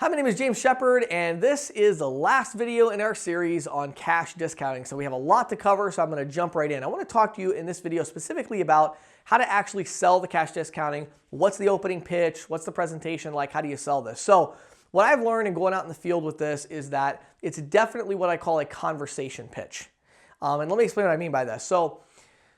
Hi, my name is James Shepard, and this is the last video in our series on cash discounting. So we have a lot to cover, so I'm going to jump right in. I want to talk to you in this video specifically about how to actually sell the cash discounting. What's the opening pitch? What's the presentation like? How do you sell this? So what I've learned in going out in the field with this is that it's definitely what I call a conversation pitch. And let me explain what I mean by this. So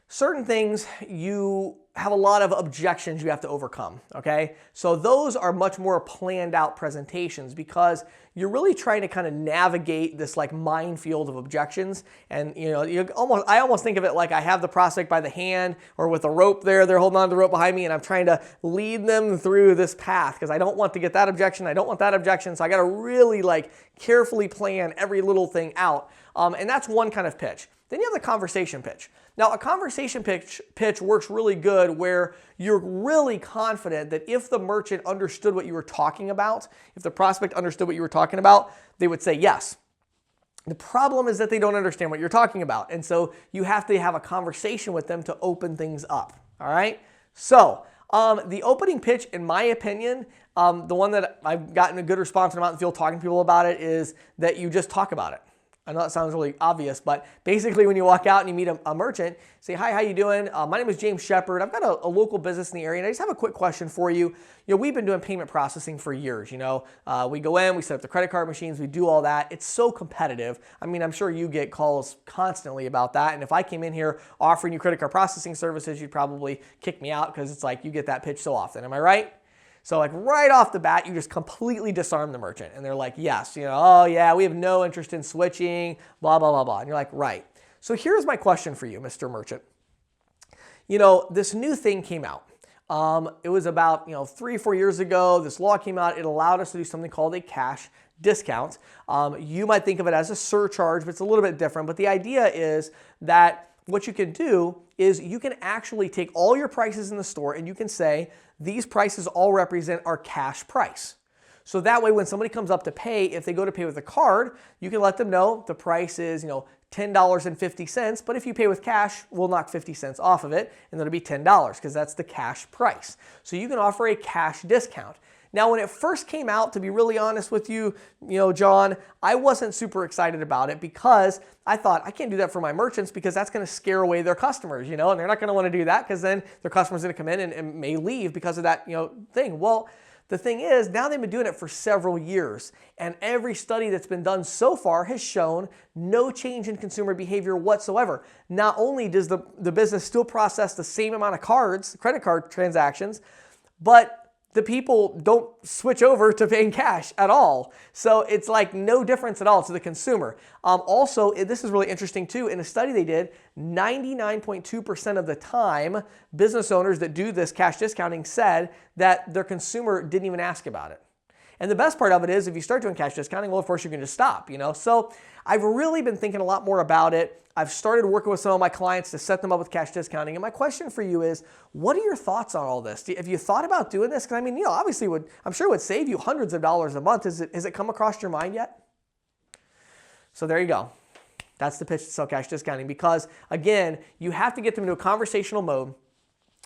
certain things, you have a lot of objections you have to overcome, okay? So those are much more planned out presentations because you're really trying to kind of navigate this like minefield of objections. And I almost think of it like I have the prospect by the hand or with a rope there, they're holding on to the rope behind me and I'm trying to lead them through this path because I don't want to get that objection, I don't want that objection, so I gotta really like carefully plan every little thing out. And that's one kind of pitch. Then you have the conversation pitch. Now, a conversation pitch works really good where you're really confident that if the merchant understood what you were talking about, if the prospect understood what you were talking about, they would say yes. The problem is that they don't understand what you're talking about. And so you have to have a conversation with them to open things up. All right? So the opening pitch, in my opinion, the one that I've gotten a good response from out in the field talking to people about it is that you just talk about it. I know that sounds really obvious, but basically when you walk out and you meet a merchant, say, hi, how you doing? My name is James Shepard. I've got a local business in the area, and I just have a quick question for you. We've been doing payment processing for years. We go in, we set up the credit card machines, we do all that. It's so competitive. I mean, I'm sure you get calls constantly about that, and if I came in here offering you credit card processing services, you'd probably kick me out because it's like you get that pitch so often. Am I right? So like right off the bat, you just completely disarm the merchant and they're like, yes, oh yeah, we have no interest in switching, blah, blah, blah, blah. And you're like, right. So here's my question for you, Mr. Merchant. This new thing came out. It was about 3 or 4 years ago. This law came out. It allowed us to do something called a cash discount. You might think of it as a surcharge, but it's a little bit different. But the idea is that what you can do is you can actually take all your prices in the store and you can say, these prices all represent our cash price. So that way when somebody comes up to pay, if they go to pay with a card, you can let them know the price is $10.50, but if you pay with cash, we'll knock 50 cents off of it and it'll be $10 because that's the cash price. So you can offer a cash discount. Now, when it first came out, to be really honest with you, John, I wasn't super excited about it because I thought I can't do that for my merchants because that's going to scare away their customers, and they're not going to want to do that because then their customers are going to come in and may leave because of that, thing. Well, the thing is, now they've been doing it for several years, and every study that's been done so far has shown no change in consumer behavior whatsoever. Not only does the business still process the same amount of cards, credit card transactions, but the people don't switch over to paying cash at all. So it's like no difference at all to the consumer. Also, this is really interesting too. In a study they did, 99.2% of the time, business owners that do this cash discounting said that their consumer didn't even ask about it. And the best part of it is if you start doing cash discounting, well, of course you can just stop, So I've really been thinking a lot more about it. I've started working with some of my clients to set them up with cash discounting. And my question for you is, what are your thoughts on all this? Have you thought about doing this? Because I mean, obviously I'm sure it would save you hundreds of dollars a month. Has it come across your mind yet? So there you go. That's the pitch to sell cash discounting because again, you have to get them into a conversational mode,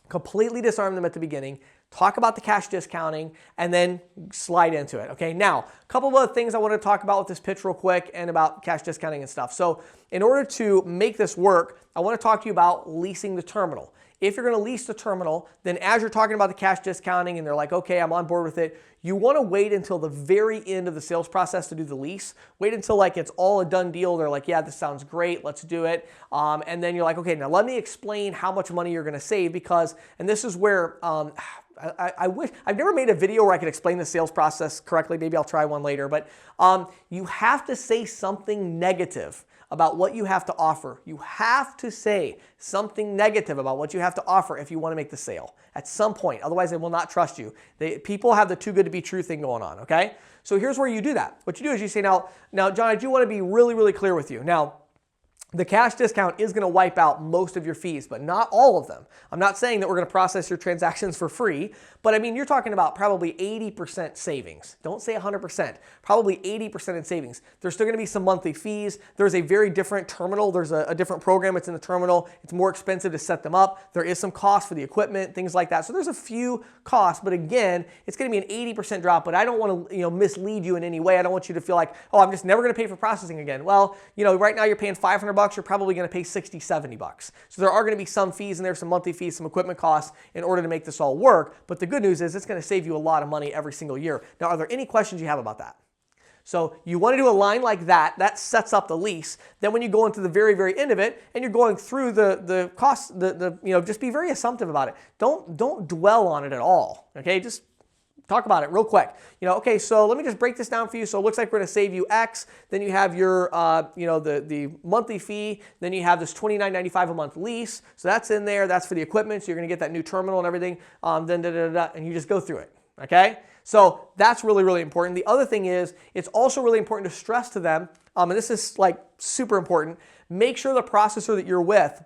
completely disarm them at the beginning, talk about the cash discounting, and then slide into it. Okay, now, a couple of other things I want to talk about with this pitch real quick and about cash discounting and stuff. So in order to make this work, I want to talk to you about leasing the terminal. If you're going to lease the terminal, then as you're talking about the cash discounting and they're like, okay, I'm on board with it, you want to wait until the very end of the sales process to do the lease. Wait until like it's all a done deal. They're like, yeah, this sounds great. Let's do it. And then you're like, okay, now let me explain how much money you're going to save because, and this is where I wish, I've never made a video where I could explain the sales process correctly. Maybe I'll try one later, but you have to say something negative about what you have to offer. You have to say something negative about what you have to offer if you want to make the sale at some point. Otherwise, they will not trust you. People have the too good to be true thing going on, okay? So here's where you do that. What you do is you say, now, John, I do want to be really, really clear with you. Now, the cash discount is going to wipe out most of your fees, but not all of them. I'm not saying that we're going to process your transactions for free, but I mean, you're talking about probably 80% savings. Don't say 100%, probably 80% in savings. There's still going to be some monthly fees. There's a very different terminal. There's a different program. It's in the terminal. It's more expensive to set them up. There is some cost for the equipment, things like that. So there's a few costs, but again, it's going to be an 80% drop, but I don't want to, mislead you in any way. I don't want you to feel like, oh, I'm just never going to pay for processing again. Well, right now you're paying $500. You're probably going to pay $60, $70. So there are going to be some fees in there, some monthly fees, some equipment costs in order to make this all work. But the good news is it's going to save you a lot of money every single year. Now, are there any questions you have about that? So you want to do a line like that. That sets up the lease. Then when you go into the very, very end of it and you're going through the costs, just be very assumptive about it. Don't dwell on it at all. Okay, just talk about it real quick. Okay, so let me just break this down for you. So it looks like we're going to save you X. Then you have your, the monthly fee. Then you have this $29.95 a month lease. So that's in there. That's for the equipment. So you're going to get that new terminal and everything. And you just go through it. Okay, so that's really, really important. The other thing is, it's also really important to stress to them, and this is like super important. Make sure the processor that you're with,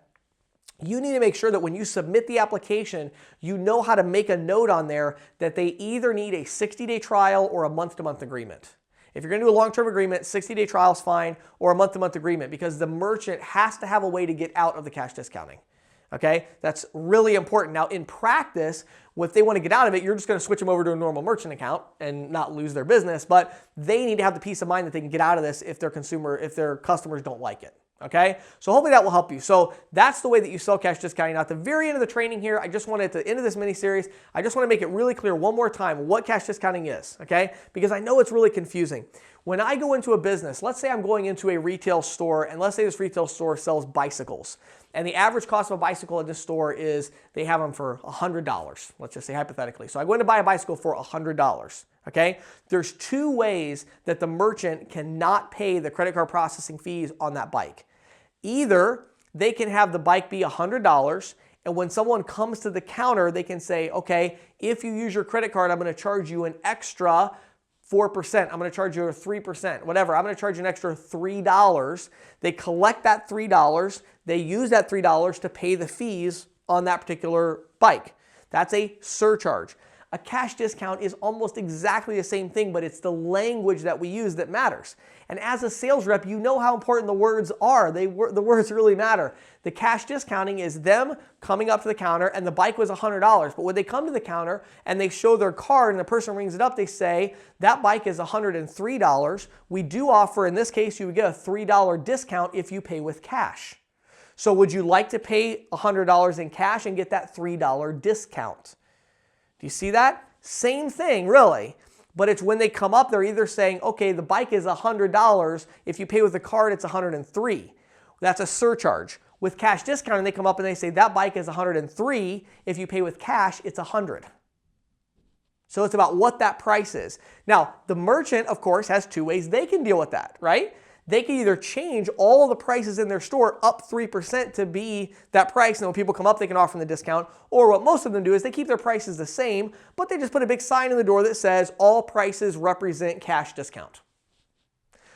you need to make sure that when you submit the application, you know how to make a note on there that they either need a 60-day trial or a month-to-month agreement. If you're going to do a long-term agreement, 60-day trial is fine, or a month-to-month agreement, because the merchant has to have a way to get out of the cash discounting. Okay, that's really important. Now, in practice, if they want to get out of it, you're just going to switch them over to a normal merchant account and not lose their business, but they need to have the peace of mind that they can get out of this if their customers don't like it. Okay, so hopefully that will help you. So that's the way that you sell cash discounting. Now at the very end of the training here, I just wanted, at the end of this mini series, I just want to make it really clear one more time what cash discounting is, okay? Because I know it's really confusing. When I go into a business, let's say I'm going into a retail store, and let's say this retail store sells bicycles, and the average cost of a bicycle at this store is, they have them for $100, let's just say hypothetically. So I go in to buy a bicycle for $100. Okay, there's two ways that the merchant cannot pay the credit card processing fees on that bike. Either they can have the bike be $100, and when someone comes to the counter, they can say, okay, if you use your credit card, I'm going to charge you an extra 4%. I'm going to charge you a 3%, whatever. I'm going to charge you an extra $3. They collect that $3. They use that $3 to pay the fees on that particular bike. That's a surcharge. A cash discount is almost exactly the same thing, but it's the language that we use that matters. And as a sales rep, you know how important the words are. The words really matter. The cash discounting is them coming up to the counter, and the bike was $100. But when they come to the counter and they show their card and the person rings it up, they say, that bike is $103. We do offer, in this case, you would get a $3 discount if you pay with cash. So would you like to pay $100 in cash and get that $3 discount? Do you see that? Same thing, really. But it's when they come up, they're either saying, okay, the bike is $100. If you pay with a card, it's $103. That's a surcharge. With cash discounting, they come up and they say, that bike is $103. If you pay with cash, it's $100. So it's about what that price is. Now, the merchant, of course, has two ways they can deal with that, right? They can either change all the prices in their store up 3% to be that price, and when people come up, they can offer them the discount. Or what most of them do is they keep their prices the same, but they just put a big sign in the door that says all prices represent cash discount.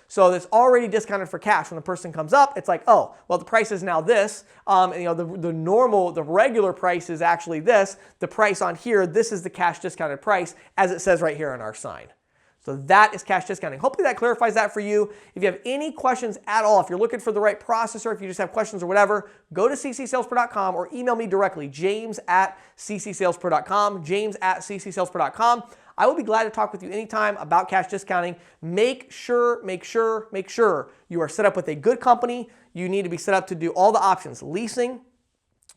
So it's already discounted for cash. When the person comes up, it's like, oh, well, the price is now this. The regular price is actually this. The price on here, this is the cash discounted price, as it says right here on our sign. So that is cash discounting. Hopefully that clarifies that for you. If you have any questions at all, if you're looking for the right processor, if you just have questions or whatever, go to CCSalesPro.com or email me directly, james@CCSalesPro.com, james@CCSalesPro.com. I will be glad to talk with you anytime about cash discounting. Make sure you are set up with a good company. You need to be set up to do all the options. Leasing.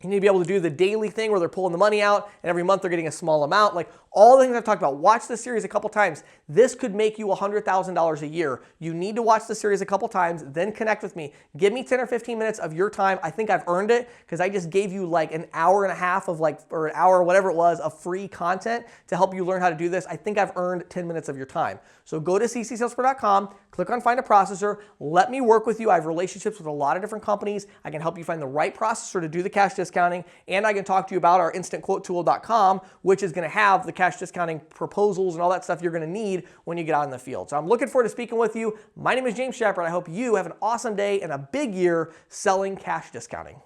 You need to be able to do the daily thing where they're pulling the money out and every month they're getting a small amount. Like all the things I've talked about. Watch this series a couple times. This could make you $100,000 a year. You need to watch the series a couple times, then connect with me. Give me 10 or 15 minutes of your time. I think I've earned it because I just gave you like an hour and a half of or an hour, whatever it was, of free content to help you learn how to do this. I think I've earned 10 minutes of your time. So go to CCSalesPro.com, click on Find a Processor. Let me work with you. I have relationships with a lot of different companies. I can help you find the right processor to do the cash discounting, and I can talk to you about our InstantQuoteTool.com, which is going to have the cash discounting proposals and all that stuff you're going to need when you get out in the field. So I'm looking forward to speaking with you. My name is James Shepard. I hope you have an awesome day and a big year selling cash discounting.